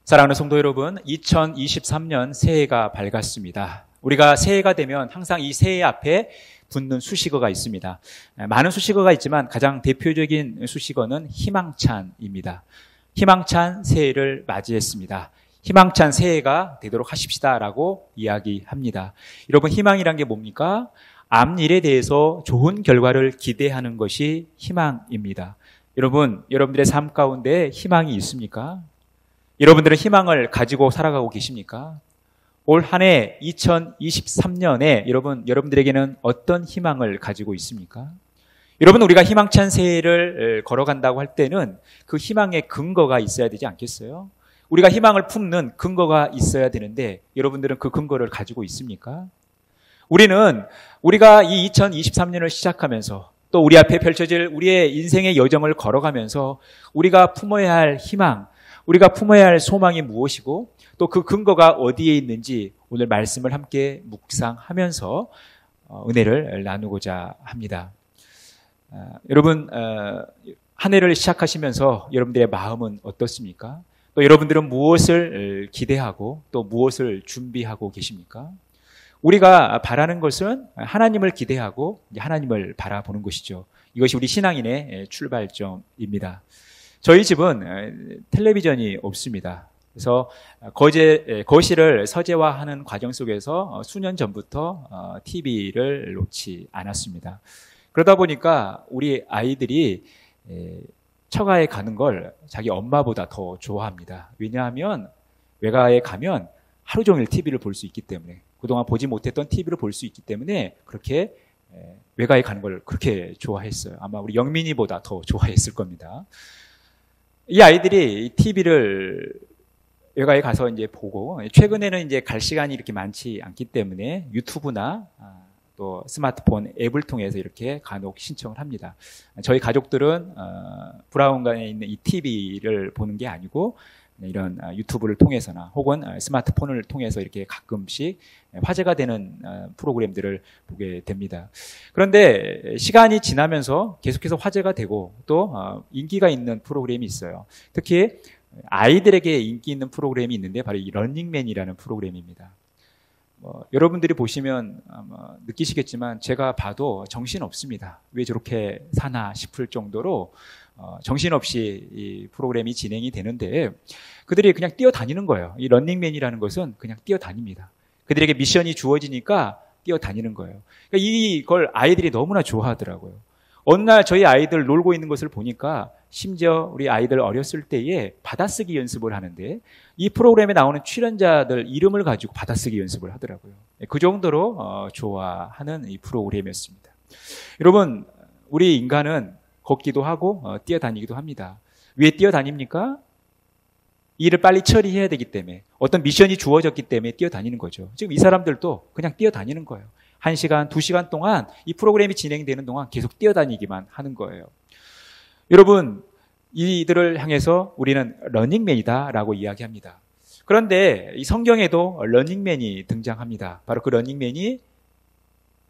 사랑하는 성도 여러분, 2023년 새해가 밝았습니다. 우리가 새해가 되면 항상 이 새해 앞에 붙는 수식어가 있습니다. 많은 수식어가 있지만 가장 대표적인 수식어는 희망찬입니다. 희망찬 새해를 맞이했습니다. 희망찬 새해가 되도록 하십시다라고 이야기합니다. 여러분, 희망이란 게 뭡니까? 앞일에 대해서 좋은 결과를 기대하는 것이 희망입니다. 여러분, 여러분들의 삶 가운데 희망이 있습니까? 여러분들은 희망을 가지고 살아가고 계십니까? 올 한 해 2023년에 여러분들에게는 어떤 희망을 가지고 있습니까? 여러분, 우리가 희망찬 새해를 걸어간다고 할 때는 그 희망의 근거가 있어야 되지 않겠어요? 우리가 희망을 품는 근거가 있어야 되는데 여러분들은 그 근거를 가지고 있습니까? 우리가 이 2023년을 시작하면서 또 우리 앞에 펼쳐질 우리의 인생의 여정을 걸어가면서 우리가 품어야 할 희망, 우리가 품어야 할 소망이 무엇이고 또 그 근거가 어디에 있는지 오늘 말씀을 함께 묵상하면서 은혜를 나누고자 합니다. 여러분, 한 해를 시작하시면서 여러분들의 마음은 어떻습니까? 또 여러분들은 무엇을 기대하고 또 무엇을 준비하고 계십니까? 우리가 바라는 것은 하나님을 기대하고 하나님을 바라보는 것이죠. 이것이 우리 신앙인의 출발점입니다. 저희 집은 텔레비전이 없습니다. 그래서 거실을 서재화하는 과정 속에서 수년 전부터 TV를 놓지 않았습니다. 그러다 보니까 우리 아이들이 처가에 가는 걸 자기 엄마보다 더 좋아합니다. 왜냐하면 외가에 가면 하루 종일 TV를 볼 수 있기 때문에, 그동안 보지 못했던 TV를 볼 수 있기 때문에 그렇게 외가에 가는 걸 그렇게 좋아했어요. 아마 우리 영민이보다 더 좋아했을 겁니다. 이 아이들이 TV를 외가에 가서 이제 보고, 최근에는 이제 갈 시간이 이렇게 많지 않기 때문에 유튜브나 또 스마트폰 앱을 통해서 이렇게 간혹 신청을 합니다. 저희 가족들은 브라운관에 있는 이 TV를 보는 게 아니고 이런 유튜브를 통해서나 혹은 스마트폰을 통해서 이렇게 가끔씩 화제가 되는 프로그램들을 보게 됩니다. 그런데 시간이 지나면서 계속해서 화제가 되고 또 인기가 있는 프로그램이 있어요. 특히 아이들에게 인기 있는 프로그램이 있는데 바로 이 런닝맨이라는 프로그램입니다. 여러분들이 보시면 아마 느끼시겠지만 제가 봐도 정신없습니다. 왜 저렇게 사나 싶을 정도로 정신없이 이 프로그램이 진행이 되는데 그들이 그냥 뛰어다니는 거예요. 이 런닝맨이라는 것은 그냥 뛰어다닙니다. 그들에게 미션이 주어지니까 뛰어다니는 거예요. 그러니까 이걸 아이들이 너무나 좋아하더라고요. 어느 날 저희 아이들 놀고 있는 것을 보니까 심지어 우리 아이들 어렸을 때에 받아쓰기 연습을 하는데 이 프로그램에 나오는 출연자들 이름을 가지고 받아쓰기 연습을 하더라고요. 그 정도로 좋아하는 이 프로그램이었습니다. 여러분, 우리 인간은 걷기도 하고 뛰어다니기도 합니다. 왜 뛰어다닙니까? 일을 빨리 처리해야 되기 때문에, 어떤 미션이 주어졌기 때문에 뛰어다니는 거죠. 지금 이 사람들도 그냥 뛰어다니는 거예요. 1시간, 2시간 동안 이 프로그램이 진행되는 동안 계속 뛰어다니기만 하는 거예요. 여러분, 이들을 향해서 우리는 러닝맨이다라고 이야기합니다. 그런데 이 성경에도 러닝맨이 등장합니다. 바로 그 러닝맨이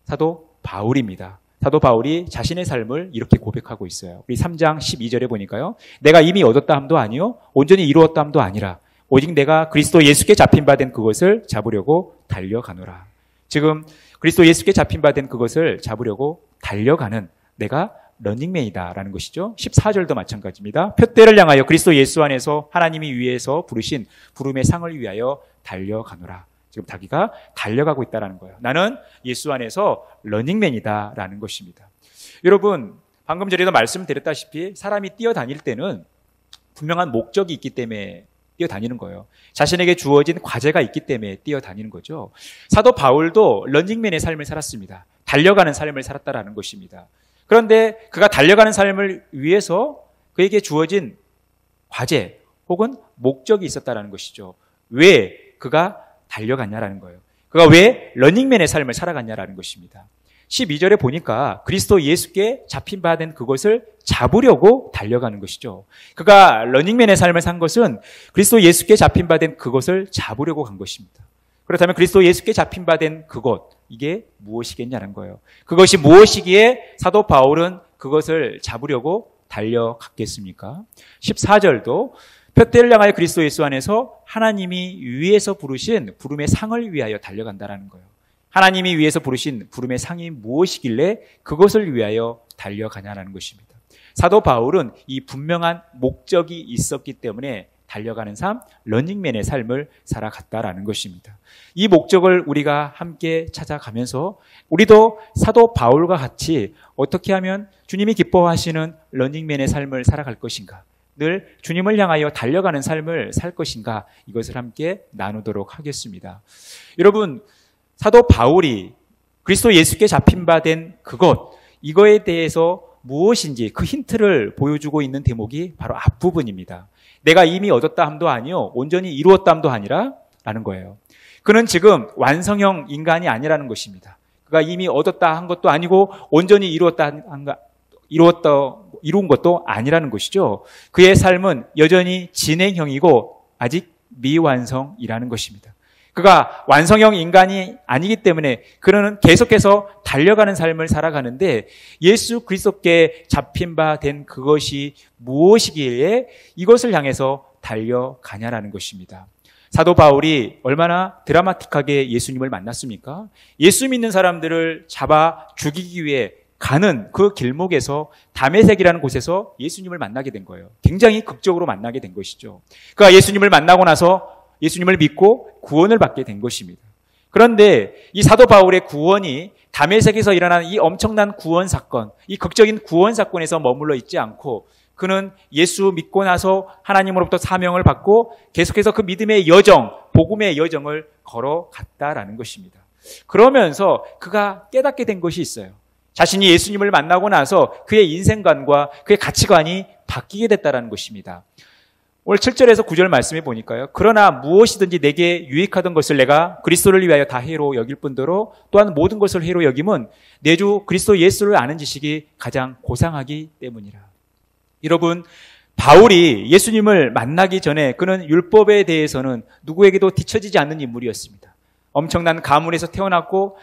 사도 바울입니다. 사도 바울이 자신의 삶을 이렇게 고백하고 있어요. 우리 3장 12절에 보니까요. 내가 이미 얻었다 함도 아니요 온전히 이루었다 함도 아니라 오직 내가 그리스도 예수께 잡힌 바 된 그것을 잡으려고 달려가노라. 지금 그리스도 예수께 잡힌 바 된 그것을 잡으려고 달려가는 내가 러닝맨이다라는 것이죠. 14절도 마찬가지입니다. 표대를 향하여 그리스도 예수 안에서 하나님이 위에서 부르신 부름의 상을 위하여 달려가노라. 지금 자기가 달려가고 있다는 거예요. 나는 예수 안에서 러닝맨이다라는 것입니다. 여러분, 방금 전에도 말씀드렸다시피 사람이 뛰어다닐 때는 분명한 목적이 있기 때문에 뛰어다니는 거예요. 자신에게 주어진 과제가 있기 때문에 뛰어다니는 거죠. 사도 바울도 러닝맨의 삶을 살았습니다. 달려가는 삶을 살았다라는 것입니다. 그런데 그가 달려가는 삶을 위해서 그에게 주어진 과제 혹은 목적이 있었다라는 것이죠. 왜 그가 달려갔냐라는 거예요. 그가 왜 러닝맨의 삶을 살아갔냐라는 것입니다. 12절에 보니까 그리스도 예수께 잡힌 바 된 그것을 잡으려고 달려가는 것이죠. 그가 러닝맨의 삶을 산 것은 그리스도 예수께 잡힌 바 된 그것을 잡으려고 간 것입니다. 그렇다면 그리스도 예수께 잡힌 바 된 그것, 이게 무엇이겠냐는 거예요. 그것이 무엇이기에 사도 바울은 그것을 잡으려고 달려갔겠습니까? 14절도 표대를 향하여 그리스도 예수 안에서 하나님이 위에서 부르신 부름의 상을 위하여 달려간다라는 거예요. 하나님이 위에서 부르신 부름의 상이 무엇이길래 그것을 위하여 달려가냐라는 것입니다. 사도 바울은 이 분명한 목적이 있었기 때문에 달려가는 삶, 러닝맨의 삶을 살아갔다라는 것입니다. 이 목적을 우리가 함께 찾아가면서 우리도 사도 바울과 같이 어떻게 하면 주님이 기뻐하시는 러닝맨의 삶을 살아갈 것인가, 늘 주님을 향하여 달려가는 삶을 살 것인가, 이것을 함께 나누도록 하겠습니다. 여러분, 사도 바울이 그리스도 예수께 잡힌 바 된 그것, 이거에 대해서 무엇인지 그 힌트를 보여주고 있는 대목이 바로 앞부분입니다. 내가 이미 얻었다 함도 아니요 온전히 이루었다 함도 아니라 라는 거예요. 그는 지금 완성형 인간이 아니라는 것입니다. 그가 이미 얻었다 한 것도 아니고 온전히 이룬 것도 아니라는 것이죠. 그의 삶은 여전히 진행형이고 아직 미완성이라는 것입니다. 그가 완성형 인간이 아니기 때문에 그는 계속해서 달려가는 삶을 살아가는데 예수 그리스도께 잡힌 바 된 그것이 무엇이기에 이것을 향해서 달려가냐라는 것입니다. 사도 바울이 얼마나 드라마틱하게 예수님을 만났습니까? 예수 믿는 사람들을 잡아 죽이기 위해 가는 그 길목에서 다메섹이라는 곳에서 예수님을 만나게 된 거예요. 굉장히 극적으로 만나게 된 것이죠. 그가 예수님을 만나고 나서 예수님을 믿고 구원을 받게 된 것입니다. 그런데 이 사도 바울의 구원이 다메섹에서 일어나는 이 엄청난 구원 사건, 이 극적인 구원 사건에서 머물러 있지 않고 그는 예수 믿고 나서 하나님으로부터 사명을 받고 계속해서 그 믿음의 여정, 복음의 여정을 걸어갔다라는 것입니다. 그러면서 그가 깨닫게 된 것이 있어요. 자신이 예수님을 만나고 나서 그의 인생관과 그의 가치관이 바뀌게 됐다라는 것입니다. 오늘 7절에서 9절 말씀해 보니까요. 그러나 무엇이든지 내게 유익하던 것을 내가 그리스도를 위하여 다 해로 여길 뿐더러 또한 모든 것을 해로 여김은 내 주 그리스도 예수를 아는 지식이 가장 고상하기 때문이라. 여러분, 바울이 예수님을 만나기 전에 그는 율법에 대해서는 누구에게도 뒤처지지 않는 인물이었습니다. 엄청난 가문에서 태어났고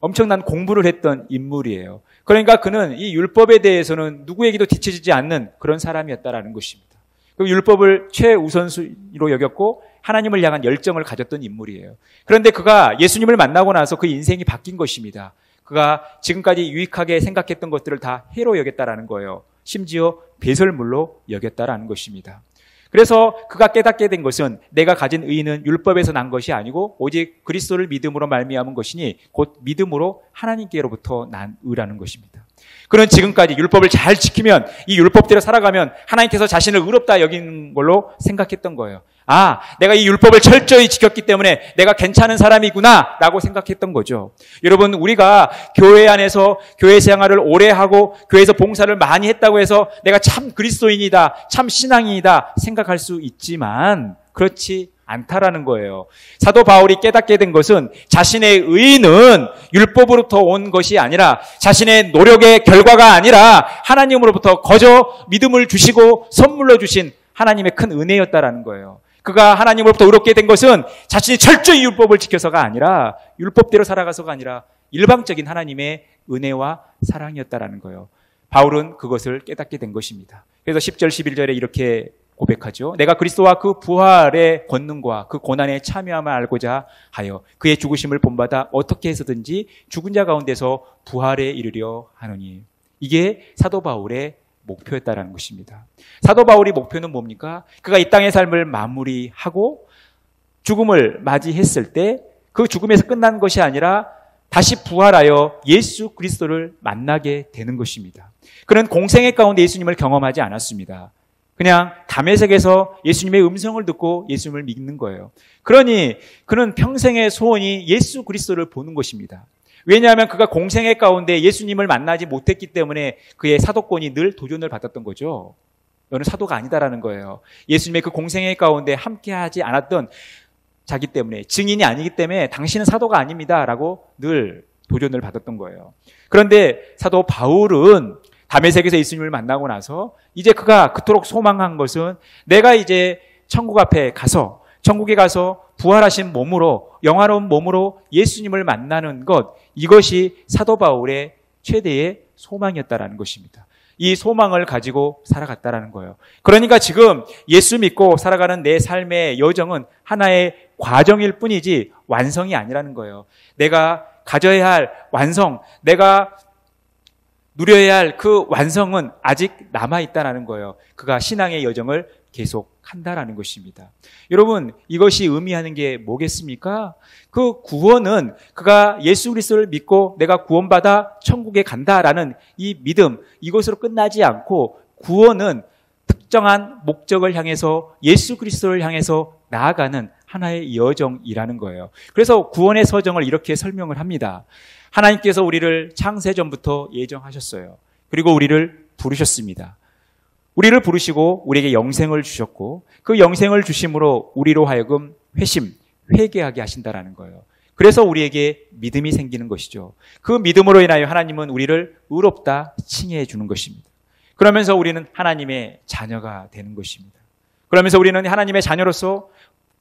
엄청난 공부를 했던 인물이에요. 그러니까 그는 이 율법에 대해서는 누구에게도 뒤처지지 않는 그런 사람이었다라는 것입니다. 그 율법을 최우선순위로 여겼고 하나님을 향한 열정을 가졌던 인물이에요. 그런데 그가 예수님을 만나고 나서 그 인생이 바뀐 것입니다. 그가 지금까지 유익하게 생각했던 것들을 다 해로 여겼다라는 거예요. 심지어 배설물로 여겼다라는 것입니다. 그래서 그가 깨닫게 된 것은 내가 가진 의는 율법에서 난 것이 아니고 오직 그리스도를 믿음으로 말미암은 것이니 곧 믿음으로 하나님께로부터 난 의라는 것입니다. 그는 지금까지 율법을 잘 지키면 이 율법대로 살아가면 하나님께서 자신을 의롭다 여기는 걸로 생각했던 거예요. 아, 내가 이 율법을 철저히 지켰기 때문에 내가 괜찮은 사람이구나 라고 생각했던 거죠. 여러분, 우리가 교회 안에서 교회 생활을 오래 하고 교회에서 봉사를 많이 했다고 해서 내가 참 그리스도인이다, 참 신앙인이다 생각할 수 있지만 그렇지 않다라는 거예요. 사도 바울이 깨닫게 된 것은 자신의 의는 율법으로부터 온 것이 아니라 자신의 노력의 결과가 아니라 하나님으로부터 거저 믿음을 주시고 선물로 주신 하나님의 큰 은혜였다라는 거예요. 그가 하나님으로부터 의롭게 된 것은 자신이 철저히 율법을 지켜서가 아니라 율법대로 살아가서가 아니라 일방적인 하나님의 은혜와 사랑이었다라는 거예요. 바울은 그것을 깨닫게 된 것입니다. 그래서 10절 11절에 이렇게 고백하죠. 내가 그리스도와 그 부활의 권능과 그 고난에 참여함을 알고자 하여 그의 죽으심을 본받아 어떻게 해서든지 죽은 자 가운데서 부활에 이르려 하노니. 이게 사도 바울의 목표였다라는 것입니다. 사도 바울의 목표는 뭡니까? 그가 이 땅의 삶을 마무리하고 죽음을 맞이했을 때 그 죽음에서 끝난 것이 아니라 다시 부활하여 예수 그리스도를 만나게 되는 것입니다. 그는 공생애 가운데 예수님을 경험하지 않았습니다. 그냥 다메섹에서 예수님의 음성을 듣고 예수님을 믿는 거예요. 그러니 그는 평생의 소원이 예수 그리스도를 보는 것입니다. 왜냐하면 그가 공생애 가운데 예수님을 만나지 못했기 때문에 그의 사도권이 늘 도전을 받았던 거죠. 너는 사도가 아니다라는 거예요. 예수님의 그 공생애 가운데 함께하지 않았던 자기 때문에, 증인이 아니기 때문에 당신은 사도가 아닙니다라고 늘 도전을 받았던 거예요. 그런데 사도 바울은 다메섹에서 예수님을 만나고 나서 이제 그가 그토록 소망한 것은 내가 이제 천국 앞에 가서, 천국에 가서 부활하신 몸으로, 영화로운 몸으로 예수님을 만나는 것, 이것이 사도 바울의 최대의 소망이었다라는 것입니다. 이 소망을 가지고 살아갔다라는 거예요. 그러니까 지금 예수 믿고 살아가는 내 삶의 여정은 하나의 과정일 뿐이지 완성이 아니라는 거예요. 내가 가져야 할 완성, 내가 누려야 할 그 완성은 아직 남아있다는 거예요. 그가 신앙의 여정을 계속 한다라는 것입니다. 여러분, 이것이 의미하는 게 뭐겠습니까? 그 구원은 그가 예수 그리스도를 믿고 내가 구원받아 천국에 간다라는 이 믿음, 이것으로 끝나지 않고 구원은 특정한 목적을 향해서 예수 그리스도를 향해서 나아가는 하나의 여정이라는 거예요. 그래서 구원의 서정을 이렇게 설명을 합니다. 하나님께서 우리를 창세전부터 예정하셨어요. 그리고 우리를 부르셨습니다. 우리를 부르시고 우리에게 영생을 주셨고 그 영생을 주심으로 우리로 하여금 회개하게 하신다라는 거예요. 그래서 우리에게 믿음이 생기는 것이죠. 그 믿음으로 인하여 하나님은 우리를 의롭다 칭해 주는 것입니다. 그러면서 우리는 하나님의 자녀가 되는 것입니다. 그러면서 우리는 하나님의 자녀로서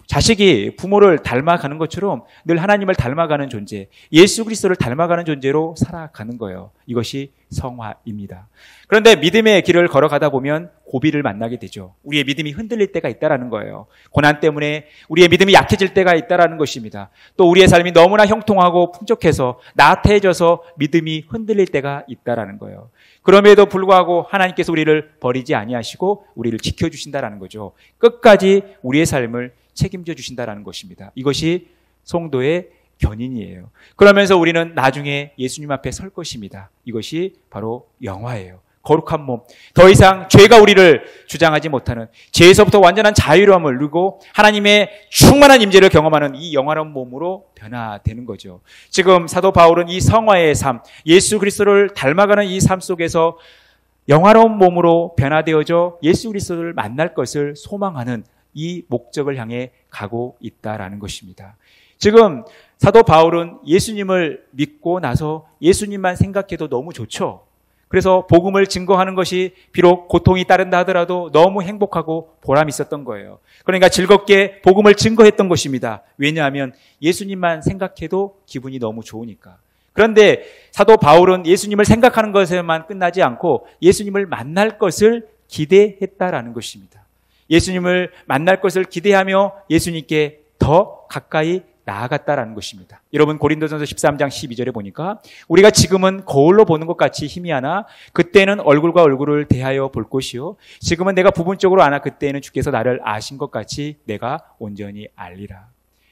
자식이 부모를 닮아가는 것처럼 늘 하나님을 닮아가는 존재, 예수 그리스도를 닮아가는 존재로 살아가는 거예요. 이것이 성화입니다. 그런데 믿음의 길을 걸어가다 보면 고비를 만나게 되죠. 우리의 믿음이 흔들릴 때가 있다라는 거예요. 고난 때문에 우리의 믿음이 약해질 때가 있다라는 것입니다. 또 우리의 삶이 너무나 형통하고 풍족해서 나태해져서 믿음이 흔들릴 때가 있다라는 거예요. 그럼에도 불구하고 하나님께서 우리를 버리지 아니하시고 우리를 지켜주신다라는 거죠. 끝까지 우리의 삶을 책임져 주신다라는 것입니다. 이것이 성도의 견인이에요. 그러면서 우리는 나중에 예수님 앞에 설 것입니다. 이것이 바로 영화예요. 거룩한 몸. 더 이상 죄가 우리를 주장하지 못하는 죄에서부터 완전한 자유로움을 누리고 하나님의 충만한 임재를 경험하는 이 영화로운 몸으로 변화되는 거죠. 지금 사도 바울은 이 성화의 삶, 예수 그리스도를 닮아가는 이 삶 속에서 영화로운 몸으로 변화되어져 예수 그리스도를 만날 것을 소망하는 이 목적을 향해 가고 있다라는 것입니다. 지금 사도 바울은 예수님을 믿고 나서 예수님만 생각해도 너무 좋죠. 그래서 복음을 증거하는 것이 비록 고통이 따른다 하더라도 너무 행복하고 보람 있었던 거예요. 그러니까 즐겁게 복음을 증거했던 것입니다. 왜냐하면 예수님만 생각해도 기분이 너무 좋으니까. 그런데 사도 바울은 예수님을 생각하는 것에만 끝나지 않고 예수님을 만날 것을 기대했다라는 것입니다. 예수님을 만날 것을 기대하며 예수님께 더 가까이 나아갔다라는 것입니다. 여러분 고린도전서 13장 12절에 보니까 우리가 지금은 거울로 보는 것 같이 희미하나 그때는 얼굴과 얼굴을 대하여 볼 것이요 지금은 내가 부분적으로 아나 그때에는 주께서 나를 아신 것 같이 내가 온전히 알리라.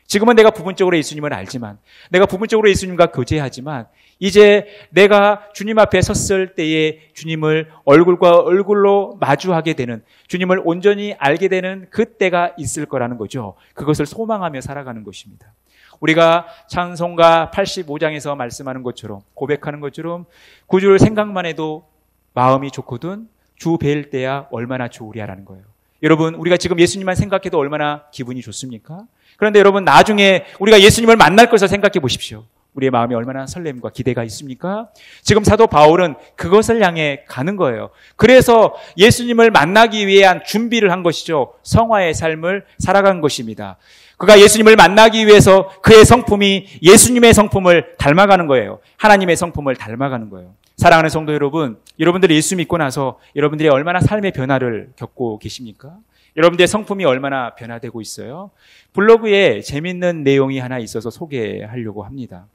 지금은 내가 부분적으로 예수님을 알지만 내가 부분적으로 예수님과 교제하지만 이제 내가 주님 앞에 섰을 때에 주님을 얼굴과 얼굴로 마주하게 되는 주님을 온전히 알게 되는 그때가 있을 거라는 거죠. 그것을 소망하며 살아가는 것입니다. 우리가 찬송가 85장에서 말씀하는 것처럼 고백하는 것처럼 구주를 생각만 해도 마음이 좋거든 주 뵐 때야 얼마나 좋으랴라는 거예요. 여러분 우리가 지금 예수님만 생각해도 얼마나 기분이 좋습니까? 그런데 여러분 나중에 우리가 예수님을 만날 것을 생각해 보십시오. 우리의 마음에 얼마나 설렘과 기대가 있습니까? 지금 사도 바울은 그것을 향해 가는 거예요. 그래서 예수님을 만나기 위한 준비를 한 것이죠. 성화의 삶을 살아간 것입니다. 그가 예수님을 만나기 위해서 그의 성품이 예수님의 성품을 닮아가는 거예요. 하나님의 성품을 닮아가는 거예요. 사랑하는 성도 여러분, 여러분들이 예수 믿고 나서 여러분들이 얼마나 삶의 변화를 겪고 계십니까? 여러분들의 성품이 얼마나 변화되고 있어요? 블로그에 재밌는 내용이 하나 있어서 소개하려고 합니다.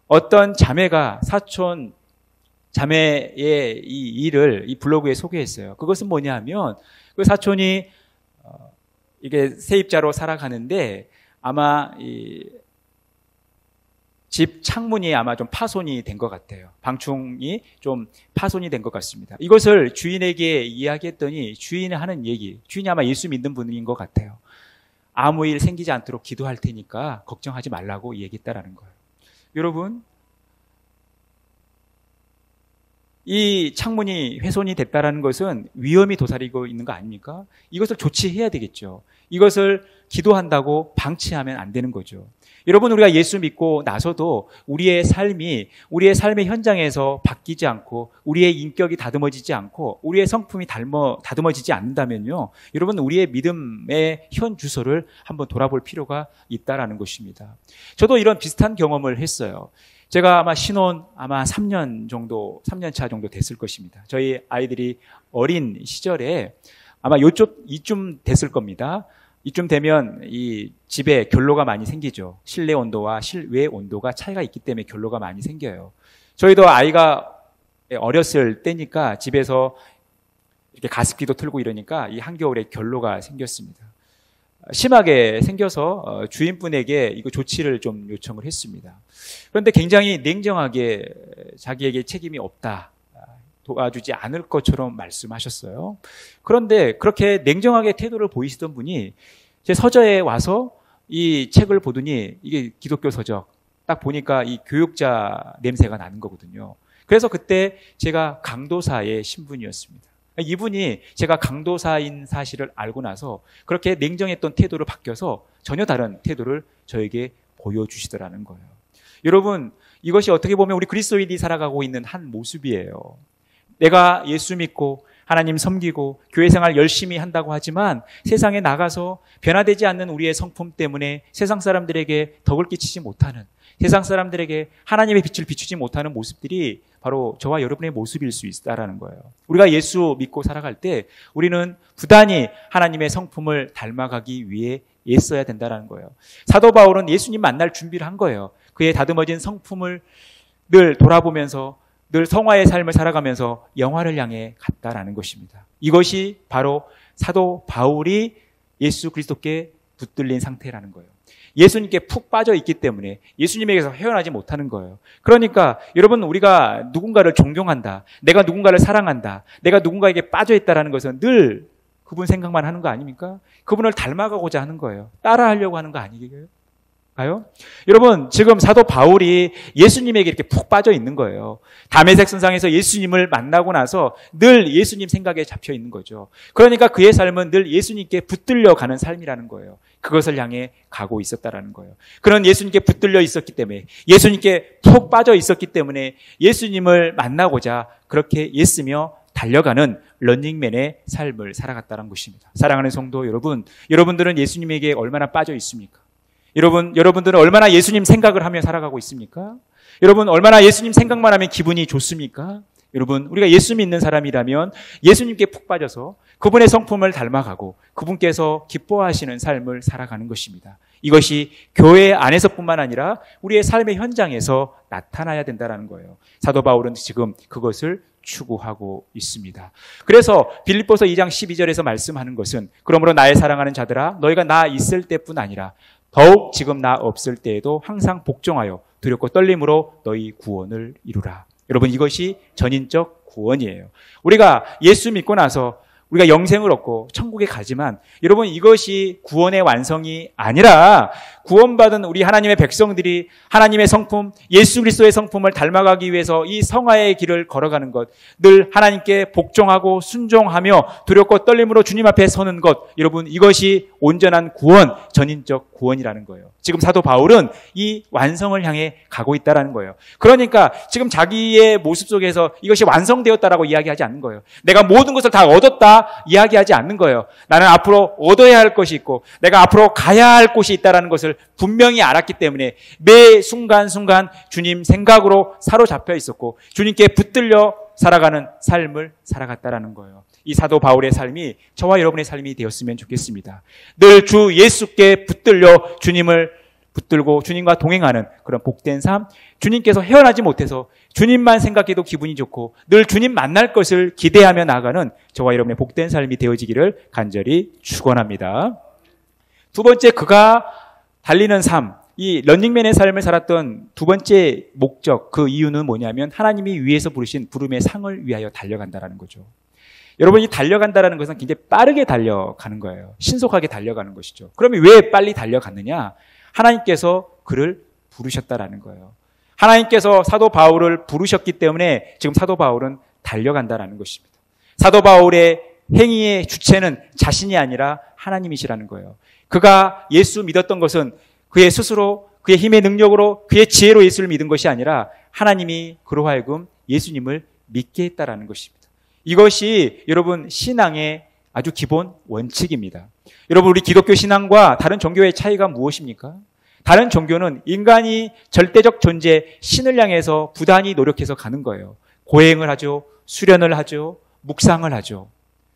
어떤 자매가 사촌 자매의 이 일을 이 블로그에 소개했어요. 그것은 뭐냐 하면 그 사촌이 이게 세입자로 살아가는데 아마 이 집 창문이 아마 좀 파손이 된 것 같아요. 방충이 좀 파손이 된 것 같습니다. 이것을 주인에게 이야기했더니 주인이 하는 얘기, 주인이 아마 예수 믿는 분인 것 같아요. 아무 일 생기지 않도록 기도할 테니까 걱정하지 말라고 얘기했다라는 거예요. 여러분, 이 창문이 훼손이 됐다라는 것은 위험이 도사리고 있는 거 아닙니까? 이것을 조치해야 되겠죠. 이것을 기도한다고 방치하면 안 되는 거죠. 여러분 우리가 예수 믿고 나서도 우리의 삶의 현장에서 바뀌지 않고 우리의 인격이 다듬어지지 않고 우리의 성품이 다듬어지지 않는다면요. 여러분 우리의 믿음의 현 주소를 한번 돌아볼 필요가 있다라는 것입니다. 저도 이런 비슷한 경험을 했어요. 제가 아마 신혼 아마 3년 차 정도 됐을 것입니다. 저희 아이들이 어린 시절에 아마 이쯤 됐을 겁니다. 이쯤 되면 이 집에 결로가 많이 생기죠. 실내 온도와 실외 온도가 차이가 있기 때문에 결로가 많이 생겨요. 저희도 아이가 어렸을 때니까 집에서 이렇게 가습기도 틀고 이러니까 이 한겨울에 결로가 생겼습니다. 심하게 생겨서 주인분에게 이거 조치를 좀 요청을 했습니다. 그런데 굉장히 냉정하게 자기에게 책임이 없다, 도와주지 않을 것처럼 말씀하셨어요. 그런데 그렇게 냉정하게 태도를 보이시던 분이 제 서저에 와서 이 책을 보더니 이게 기독교 서적 딱 보니까 이 교육자 냄새가 나는 거거든요. 그래서 그때 제가 강도사의 신분이었습니다. 이분이 제가 강도사인 사실을 알고 나서 그렇게 냉정했던 태도를 바뀌어서 전혀 다른 태도를 저에게 보여주시더라는 거예요. 여러분, 이것이 어떻게 보면 우리 그리스도인이 살아가고 있는 한 모습이에요. 내가 예수 믿고 하나님 섬기고 교회 생활 열심히 한다고 하지만 세상에 나가서 변화되지 않는 우리의 성품 때문에 세상 사람들에게 덕을 끼치지 못하는, 세상 사람들에게 하나님의 빛을 비추지 못하는 모습들이 바로 저와 여러분의 모습일 수 있다라는 거예요. 우리가 예수 믿고 살아갈 때 우리는 부단히 하나님의 성품을 닮아가기 위해 애써야 된다는 거예요. 사도 바울은 예수님 만날 준비를 한 거예요. 그의 다듬어진 성품을 늘 돌아보면서 늘 성화의 삶을 살아가면서 영화를 향해 갔다라는 것입니다. 이것이 바로 사도 바울이 예수 그리스도께 붙들린 상태라는 거예요. 예수님께 푹 빠져 있기 때문에 예수님에게서 헤어나지 못하는 거예요. 그러니까 여러분, 우리가 누군가를 존경한다, 내가 누군가를 사랑한다, 내가 누군가에게 빠져 있다라는 것은 늘 그분 생각만 하는 거 아닙니까? 그분을 닮아가고자 하는 거예요. 따라하려고 하는 거 아니겠어요? 여러분, 지금 사도 바울이 예수님에게 이렇게 푹 빠져 있는 거예요. 다메섹 선상에서 예수님을 만나고 나서 늘 예수님 생각에 잡혀 있는 거죠. 그러니까 그의 삶은 늘 예수님께 붙들려 가는 삶이라는 거예요. 그것을 향해 가고 있었다라는 거예요. 그런 예수님께 붙들려 있었기 때문에, 예수님께 푹 빠져 있었기 때문에 예수님을 만나고자 그렇게 애쓰며 달려가는 런닝맨의 삶을 살아갔다는 것입니다. 사랑하는 성도 여러분, 여러분들은 예수님에게 얼마나 빠져 있습니까? 여러분들은 얼마나 예수님 생각을 하며 살아가고 있습니까? 여러분, 얼마나 예수님 생각만 하면 기분이 좋습니까? 여러분, 우리가 예수 믿는 사람이라면 예수님께 푹 빠져서 그분의 성품을 닮아가고 그분께서 기뻐하시는 삶을 살아가는 것입니다. 이것이 교회 안에서뿐만 아니라 우리의 삶의 현장에서 나타나야 된다는 거예요. 사도 바울은 지금 그것을 추구하고 있습니다. 그래서 빌립보서 2장 12절에서 말씀하는 것은, 그러므로 나의 사랑하는 자들아, 너희가 나 있을 때뿐 아니라 더욱 지금 나 없을 때에도 항상 복종하여 두렵고 떨림으로 너희 구원을 이루라. 여러분, 이것이 전인적 구원이에요. 우리가 예수 믿고 나서 우리가 영생을 얻고 천국에 가지만, 여러분, 이것이 구원의 완성이 아니라 구원받은 우리 하나님의 백성들이 하나님의 성품, 예수 그리스도의 성품을 닮아가기 위해서 이 성화의 길을 걸어가는 것, 늘 하나님께 복종하고 순종하며 두렵고 떨림으로 주님 앞에 서는 것, 여러분, 이것이 온전한 구원, 전인적 구원이라는 거예요. 지금 사도 바울은 이 완성을 향해 가고 있다는 거예요. 그러니까 지금 자기의 모습 속에서 이것이 완성되었다라고 이야기하지 않는 거예요. 내가 모든 것을 다 얻었다 이야기하지 않는 거예요. 나는 앞으로 얻어야 할 것이 있고 내가 앞으로 가야 할 곳이 있다는 것을 분명히 알았기 때문에 매 순간순간 주님 생각으로 사로잡혀 있었고 주님께 붙들려 살아가는 삶을 살아갔다라는 거예요. 이 사도 바울의 삶이 저와 여러분의 삶이 되었으면 좋겠습니다. 늘 주 예수께 붙들려 주님을 붙들고 주님과 동행하는 그런 복된 삶, 주님께서 헤어나지 못해서 주님만 생각해도 기분이 좋고 늘 주님 만날 것을 기대하며 나아가는 저와 여러분의 복된 삶이 되어지기를 간절히 축원합니다. 두 번째, 그가 달리는 삶, 이 런닝맨의 삶을 살았던 두 번째 목적, 그 이유는 뭐냐면 하나님이 위에서 부르신 부름의 상을 위하여 달려간다라는 거죠. 여러분이 달려간다라는 것은 굉장히 빠르게 달려가는 거예요. 신속하게 달려가는 것이죠. 그러면 왜 빨리 달려갔느냐? 하나님께서 그를 부르셨다라는 거예요. 하나님께서 사도 바울을 부르셨기 때문에 지금 사도 바울은 달려간다라는 것입니다. 사도 바울의 행위의 주체는 자신이 아니라 하나님이시라는 거예요. 그가 예수 믿었던 것은 그의 스스로, 그의 힘의 능력으로, 그의 지혜로 예수를 믿은 것이 아니라 하나님이 그로 하여금 예수님을 믿게 했다라는 것입니다. 이것이 여러분 신앙의 아주 기본 원칙입니다. 여러분, 우리 기독교 신앙과 다른 종교의 차이가 무엇입니까? 다른 종교는 인간이 절대적 존재, 신을 향해서 부단히 노력해서 가는 거예요. 고행을 하죠. 수련을 하죠. 묵상을 하죠.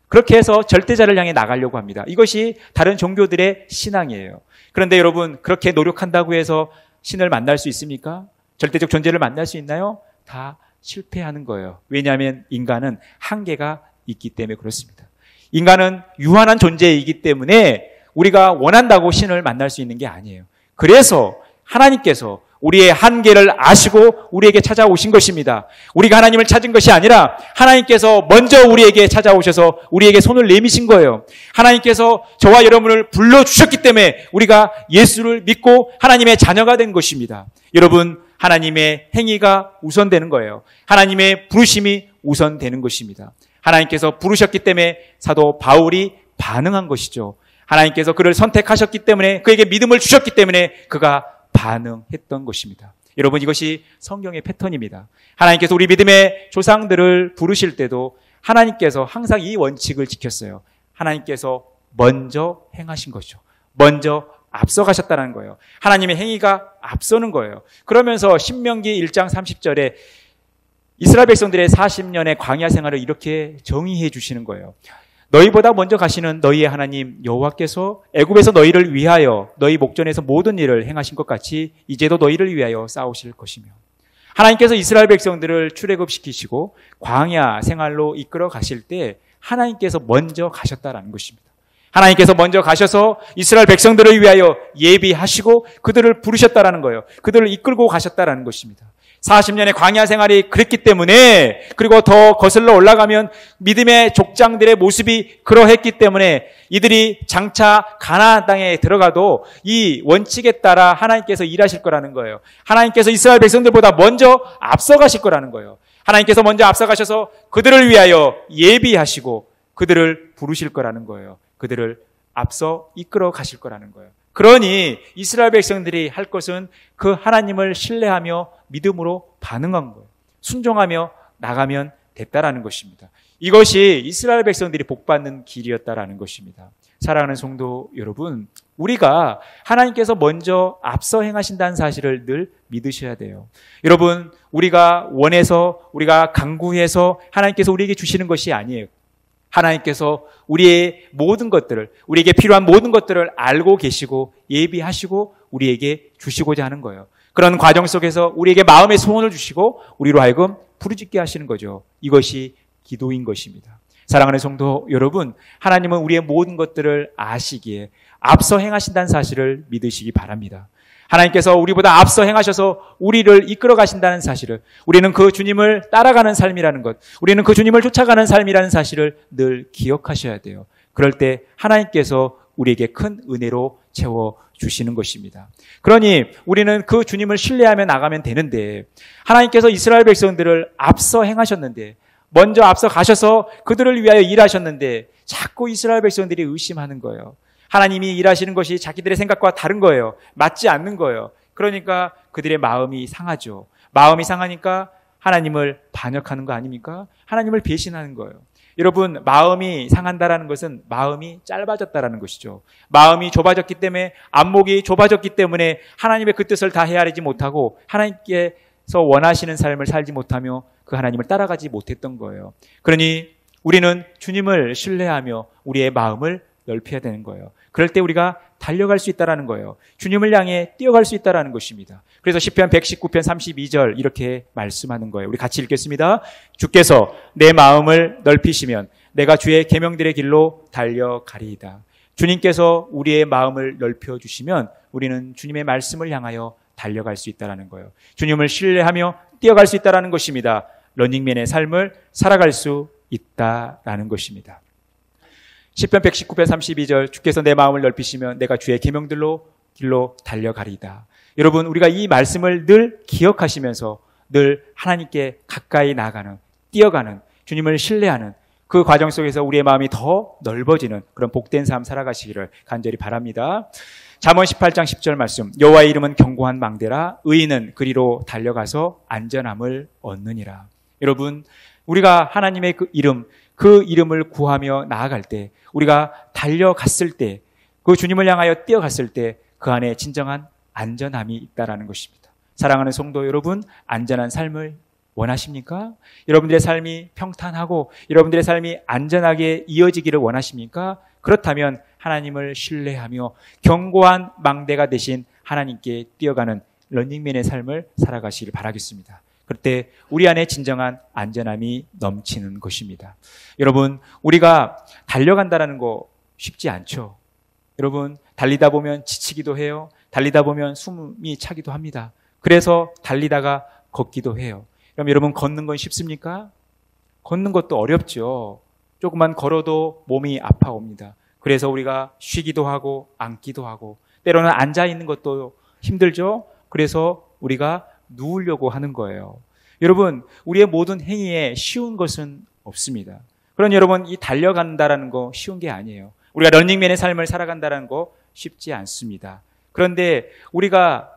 그렇게 해서 절대자를 향해 나가려고 합니다. 이것이 다른 종교들의 신앙이에요. 그런데 여러분, 그렇게 노력한다고 해서 신을 만날 수 있습니까? 절대적 존재를 만날 수 있나요? 다 실패하는 거예요. 왜냐하면 인간은 한계가 있기 때문에 그렇습니다. 인간은 유한한 존재이기 때문에 우리가 원한다고 신을 만날 수 있는 게 아니에요. 그래서 하나님께서 우리의 한계를 아시고 우리에게 찾아오신 것입니다. 우리가 하나님을 찾은 것이 아니라 하나님께서 먼저 우리에게 찾아오셔서 우리에게 손을 내미신 거예요. 하나님께서 저와 여러분을 불러주셨기 때문에 우리가 예수를 믿고 하나님의 자녀가 된 것입니다. 여러분, 하나님의 행위가 우선되는 거예요. 하나님의 부르심이 우선되는 것입니다. 하나님께서 부르셨기 때문에 사도 바울이 반응한 것이죠. 하나님께서 그를 선택하셨기 때문에, 그에게 믿음을 주셨기 때문에 그가 반응했던 것입니다. 여러분, 이것이 성경의 패턴입니다. 하나님께서 우리 믿음의 조상들을 부르실 때도 하나님께서 항상 이 원칙을 지켰어요. 하나님께서 먼저 행하신 거죠. 먼저 앞서가셨다는 거예요. 하나님의 행위가 앞서는 거예요. 그러면서 신명기 1장 30절에 이스라엘 백성들의 40년의 광야 생활을 이렇게 정의해 주시는 거예요. 너희보다 먼저 가시는 너희의 하나님 여호와께서 애굽에서 너희를 위하여 너희 목전에서 모든 일을 행하신 것 같이 이제도 너희를 위하여 싸우실 것이며, 하나님께서 이스라엘 백성들을 출애굽시키시고 광야 생활로 이끌어 가실 때 하나님께서 먼저 가셨다라는 것입니다. 하나님께서 먼저 가셔서 이스라엘 백성들을 위하여 예비하시고 그들을 부르셨다라는 거예요. 그들을 이끌고 가셨다라는 것입니다. 40년의 광야 생활이 그랬기 때문에, 그리고 더 거슬러 올라가면 믿음의 족장들의 모습이 그러했기 때문에 이들이 장차 가나안 땅에 들어가도 이 원칙에 따라 하나님께서 일하실 거라는 거예요. 하나님께서 이스라엘 백성들보다 먼저 앞서가실 거라는 거예요. 하나님께서 먼저 앞서가셔서 그들을 위하여 예비하시고 그들을 부르실 거라는 거예요. 그들을 앞서 이끌어 가실 거라는 거예요. 그러니 이스라엘 백성들이 할 것은 그 하나님을 신뢰하며 믿음으로 반응한 거예요. 순종하며 나가면 됐다라는 것입니다. 이것이 이스라엘 백성들이 복받는 길이었다라는 것입니다. 사랑하는 성도 여러분, 우리가 하나님께서 먼저 앞서 행하신다는 사실을 늘 믿으셔야 돼요. 여러분, 우리가 원해서, 우리가 강구해서 하나님께서 우리에게 주시는 것이 아니에요. 하나님께서 우리의 모든 것들을, 우리에게 필요한 모든 것들을 알고 계시고 예비하시고 우리에게 주시고자 하는 거예요. 그런 과정 속에서 우리에게 마음의 소원을 주시고 우리로 하여금 부르짖게 하시는 거죠. 이것이 기도인 것입니다. 사랑하는 성도 여러분, 하나님은 우리의 모든 것들을 아시기에 앞서 행하신다는 사실을 믿으시기 바랍니다. 하나님께서 우리보다 앞서 행하셔서 우리를 이끌어 가신다는 사실을, 우리는 그 주님을 따라가는 삶이라는 것, 우리는 그 주님을 쫓아가는 삶이라는 사실을 늘 기억하셔야 돼요. 그럴 때 하나님께서 우리에게 큰 은혜로 채워주시는 것입니다. 그러니 우리는 그 주님을 신뢰하며 나가면 되는데, 하나님께서 이스라엘 백성들을 앞서 행하셨는데, 먼저 앞서 가셔서 그들을 위하여 일하셨는데 자꾸 이스라엘 백성들이 의심하는 거예요. 하나님이 일하시는 것이 자기들의 생각과 다른 거예요. 맞지 않는 거예요. 그러니까 그들의 마음이 상하죠. 마음이 상하니까 하나님을 반역하는 거 아닙니까? 하나님을 배신하는 거예요. 여러분, 마음이 상한다라는 것은 마음이 짧아졌다라는 것이죠. 마음이 좁아졌기 때문에, 안목이 좁아졌기 때문에 하나님의 그 뜻을 다 헤아리지 못하고 하나님께서 원하시는 삶을 살지 못하며 그 하나님을 따라가지 못했던 거예요. 그러니 우리는 주님을 신뢰하며 우리의 마음을 넓혀야 되는 거예요. 그럴 때 우리가 달려갈 수 있다는 거예요. 주님을 향해 뛰어갈 수 있다는 것입니다. 그래서 시편 119편 32절 이렇게 말씀하는 거예요. 우리 같이 읽겠습니다. 주께서 내 마음을 넓히시면 내가 주의 계명들의 길로 달려가리이다. 주님께서 우리의 마음을 넓혀주시면 우리는 주님의 말씀을 향하여 달려갈 수 있다는 거예요. 주님을 신뢰하며 뛰어갈 수 있다는 것입니다. 러닝맨의 삶을 살아갈 수 있다라는 것입니다. 시편 119편 32절, 주께서 내 마음을 넓히시면 내가 주의 계명들로 길로 달려가리이다. 여러분, 우리가 이 말씀을 늘 기억하시면서 늘 하나님께 가까이 나아가는, 뛰어가는, 주님을 신뢰하는 그 과정 속에서 우리의 마음이 더 넓어지는 그런 복된 삶 살아가시기를 간절히 바랍니다. 잠언 18장 10절 말씀, 여호와의 이름은 견고한 망대라 의인은 그리로 달려가서 안전함을 얻느니라. 여러분, 우리가 하나님의 그 이름을 구하며 나아갈 때, 우리가 달려갔을 때, 그 주님을 향하여 뛰어갔을 때 그 안에 진정한 안전함이 있다라는 것입니다. 사랑하는 성도 여러분, 안전한 삶을 원하십니까? 여러분들의 삶이 평탄하고 여러분들의 삶이 안전하게 이어지기를 원하십니까? 그렇다면 하나님을 신뢰하며 견고한 망대가 되신 하나님께 뛰어가는 런닝맨의 삶을 살아가시길 바라겠습니다. 그때 우리 안에 진정한 안전함이 넘치는 것입니다. 여러분, 우리가 달려간다는 거 쉽지 않죠. 여러분, 달리다 보면 지치기도 해요. 달리다 보면 숨이 차기도 합니다. 그래서 달리다가 걷기도 해요. 그럼 여러분, 걷는 건 쉽습니까? 걷는 것도 어렵죠. 조금만 걸어도 몸이 아파옵니다. 그래서 우리가 쉬기도 하고 앉기도 하고 때로는 앉아 있는 것도 힘들죠. 그래서 우리가 누우려고 하는 거예요. 여러분, 우리의 모든 행위에 쉬운 것은 없습니다. 그러니 여러분, 이 달려간다라는 거 쉬운 게 아니에요. 우리가 런닝맨의 삶을 살아간다는 거 쉽지 않습니다. 그런데 우리가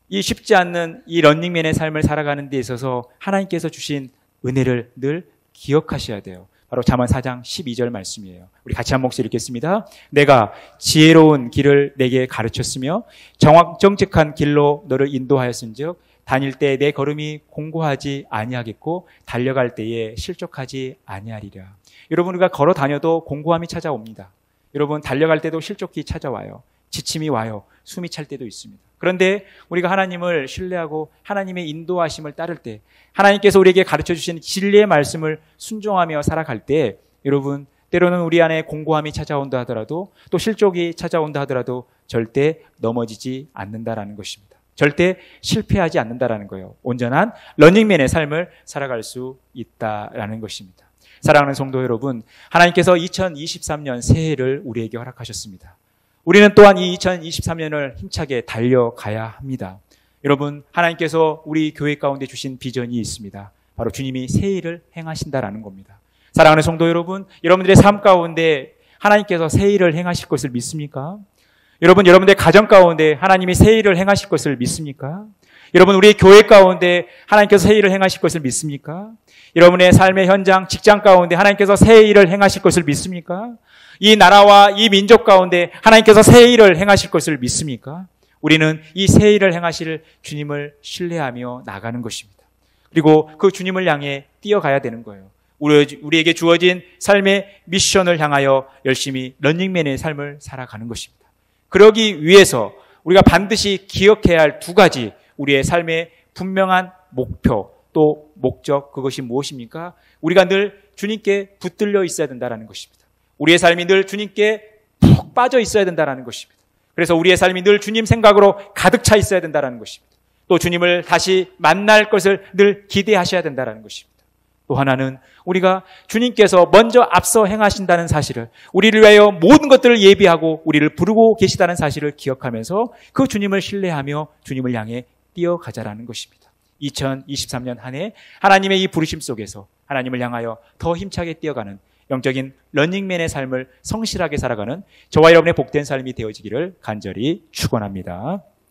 이 쉽지 않는 이 런닝맨의 삶을 살아가는 데 있어서 하나님께서 주신 은혜를 늘 기억하셔야 돼요. 바로 잠언 4장 12절 말씀이에요. 우리 같이 한 목소리 읽겠습니다. 내가 지혜로운 길을 내게 가르쳤으며 정직한 길로 너를 인도하였은즉 다닐 때 내 걸음이 공고하지 아니하겠고 달려갈 때에 실족하지 아니하리라. 여러분, 우리가 걸어 다녀도 공고함이 찾아옵니다. 여러분, 달려갈 때도 실족이 찾아와요. 지침이 와요. 숨이 찰 때도 있습니다. 그런데 우리가 하나님을 신뢰하고 하나님의 인도하심을 따를 때, 하나님께서 우리에게 가르쳐 주신 진리의 말씀을 순종하며 살아갈 때, 여러분, 때로는 우리 안에 공고함이 찾아온다 하더라도, 또 실족이 찾아온다 하더라도 절대 넘어지지 않는다라는 것입니다. 절대 실패하지 않는다라는 거예요. 온전한 런닝맨의 삶을 살아갈 수 있다라는 것입니다. 사랑하는 성도 여러분, 하나님께서 2023년 새해를 우리에게 허락하셨습니다. 우리는 또한 이 2023년을 힘차게 달려가야 합니다. 여러분, 하나님께서 우리 교회 가운데 주신 비전이 있습니다. 바로 주님이 새 일을 행하신다라는 겁니다. 사랑하는 성도 여러분, 여러분들의 삶 가운데 하나님께서 새 일을 행하실 것을 믿습니까? 여러분, 여러분들의 가정 가운데 하나님이 새 일을 행하실 것을 믿습니까? 여러분, 우리의 교회 가운데 하나님께서 새 일을 행하실 것을 믿습니까? 여러분의 삶의 현장, 직장 가운데 하나님께서 새 일을 행하실 것을 믿습니까? 이 나라와 이 민족 가운데 하나님께서 새 일을 행하실 것을 믿습니까? 우리는 이 새 일을 행하실 주님을 신뢰하며 나가는 것입니다. 그리고 그 주님을 향해 뛰어가야 되는 거예요. 우리에게 주어진 삶의 미션을 향하여 열심히 런닝맨의 삶을 살아가는 것입니다. 그러기 위해서 우리가 반드시 기억해야 할 두 가지, 우리의 삶의 분명한 목표 또 목적, 그것이 무엇입니까? 우리가 늘 주님께 붙들려 있어야 된다는 것입니다. 우리의 삶이 늘 주님께 푹 빠져 있어야 된다는 것입니다. 그래서 우리의 삶이 늘 주님 생각으로 가득 차 있어야 된다는 것입니다. 또 주님을 다시 만날 것을 늘 기대하셔야 된다는 것입니다. 또 하나는 우리가 주님께서 먼저 앞서 행하신다는 사실을, 우리를 위하여 모든 것들을 예비하고 우리를 부르고 계시다는 사실을 기억하면서 그 주님을 신뢰하며 주님을 향해 뛰어가자라는 것입니다. 2023년 한 해 하나님의 이 부르심 속에서 하나님을 향하여 더 힘차게 뛰어가는 영적인 런닝맨의 삶을 성실하게 살아가는 저와 여러분의 복된 삶이 되어지기를 간절히 축원합니다.